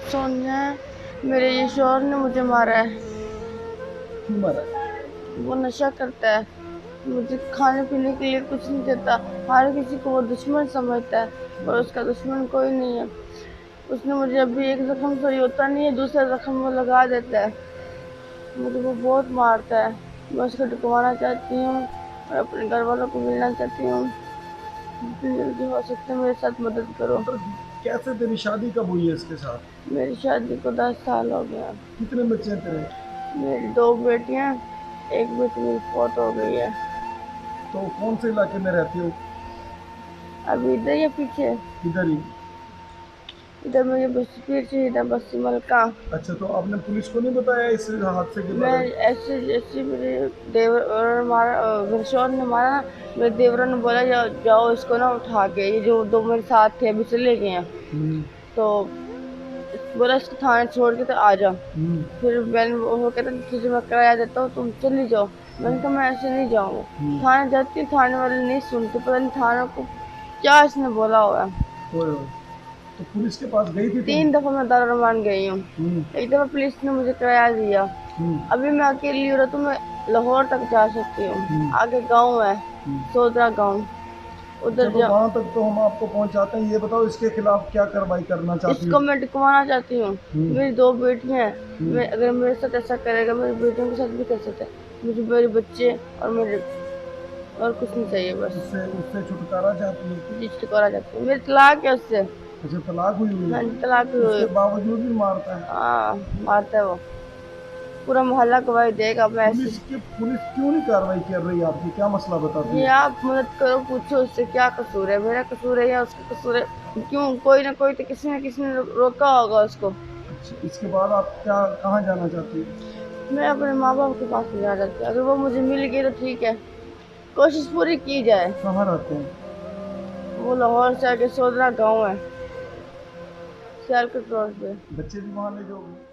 सोनिया, मेरे ये शौहर ने मुझे मारा है। क्यों मारा? वो नशा करता है, मुझे खाने पीने के लिए कुछ नहीं देता। हर किसी को वो दुश्मन समझता है, पर उसका दुश्मन कोई नहीं है। उसने मुझे अभी एक जख्म सही होता नहीं है, दूसरा जख्म वो लगा देता है। मुझे वो बहुत मारता है। मैं उसको ढुकवाना चाहती हूँ और अपने घर वालों को मिलना चाहती हूँ। जितनी जल्दी हो सकता है मेरे साथ मदद करो। मतलब कैसे तेरी शादी कब हुई है इसके साथ? मेरी शादी को 10 साल हो गया। कितने बच्चे हैं तेरे? मेरी 2 बेटियां, एक बेटी मेरी फौत हो गई है। तो कौन से इलाके में रहती हो? अभी इधर या पीछे? इधर ही। इधर मेरी बस्ती पीछे, इधर बस्ती मलका। अच्छा, तो आपने पुलिस को नहीं बताया इस हादसे के मैं बारे में? ऐसे जैसे मेरे देवर मारा, मेरे शौहर ने मारा ना, मेरे देवरों ने बोला जाओ जाओ इसको ना उठा के, ये जो दो मेरे साथ थे अभी चले गए हैं। हम्म। तो बोला इसको थाने छोड़ के तो आ जाओ। हम्म। फिर मैंने वो कहता तुझे मैं किराया देता हूँ, तुम चली जाओ। मैंने कहा मैं ऐसे नहीं जाऊँगा। हम्म। थाने जाती हूँ, थाने वाले नहीं सुनते, पता नहीं थाने को क्या इसने बोला हुआ है। ओए ओए। तो पुलिस के पास गई थी तुम? 3 दफा मैं दारों मान गई हूँ। हम्म। एक दफा पुलिस ने मुझे किराया दिया। हम्म। अभी मैं अकेली हो रहा तो मैं लाहौर तक जा सकती हूँ। हम्म। आगे गांव है, हम्म। सोदरा गांव, अच्छा, उधर तो जा। वहां तक तो हम आपको पहुंचाते हैं। ये बताओ इसके खिलाफ क्या कार्रवाई करना चाहती इसको हो? मैं टिकवाना चाहती हूँ। हम्म। मेरी 2 बेटियां हैं। हम्म। मैं अगर मेरे साथ ऐसा करेगा, मेरी बेटियों के साथ भी कर सकता है। मुझे मेरे बच्चे और मेरे और कुछ नहीं चाहिए बस। उससे उससे छुटकारा चाहती हो? जी छुटकारा चाहती हूँ। मेरी तलाक है उससे। अच्छा, तलाक हुई हुई हाँ है? जी, तलाक हुई हुई उसके है। बावजूद भी मारता है? हाँ, मारता है वो। पूरा मोहल्ला गवाही देगा। मैं ऐसी, पुलिस क्यों नहीं कार्रवाई कर रही? आपकी क्या मसला बताती ये है? आप मदद करो, पूछो उससे क्या कसूर है, मेरा कसूर है या उसका कसूर है। क्यों, कोई ना कोई तो किसी ने रोका होगा उसको। अच्छा, इसके बाद आप क्या कहाँ जाना चाहती हो? मैं अपने माँ बाप के पास में जा सकती हूँ, अगर वो मुझे मिल गई तो ठीक है। कोशिश पूरी की जाए। कहाँ रहते हैं? वो लाहौर से आगे सोदरा गांव है, सियालकोट रोड पे। बच्चे भी वहाँ ले जाओगे?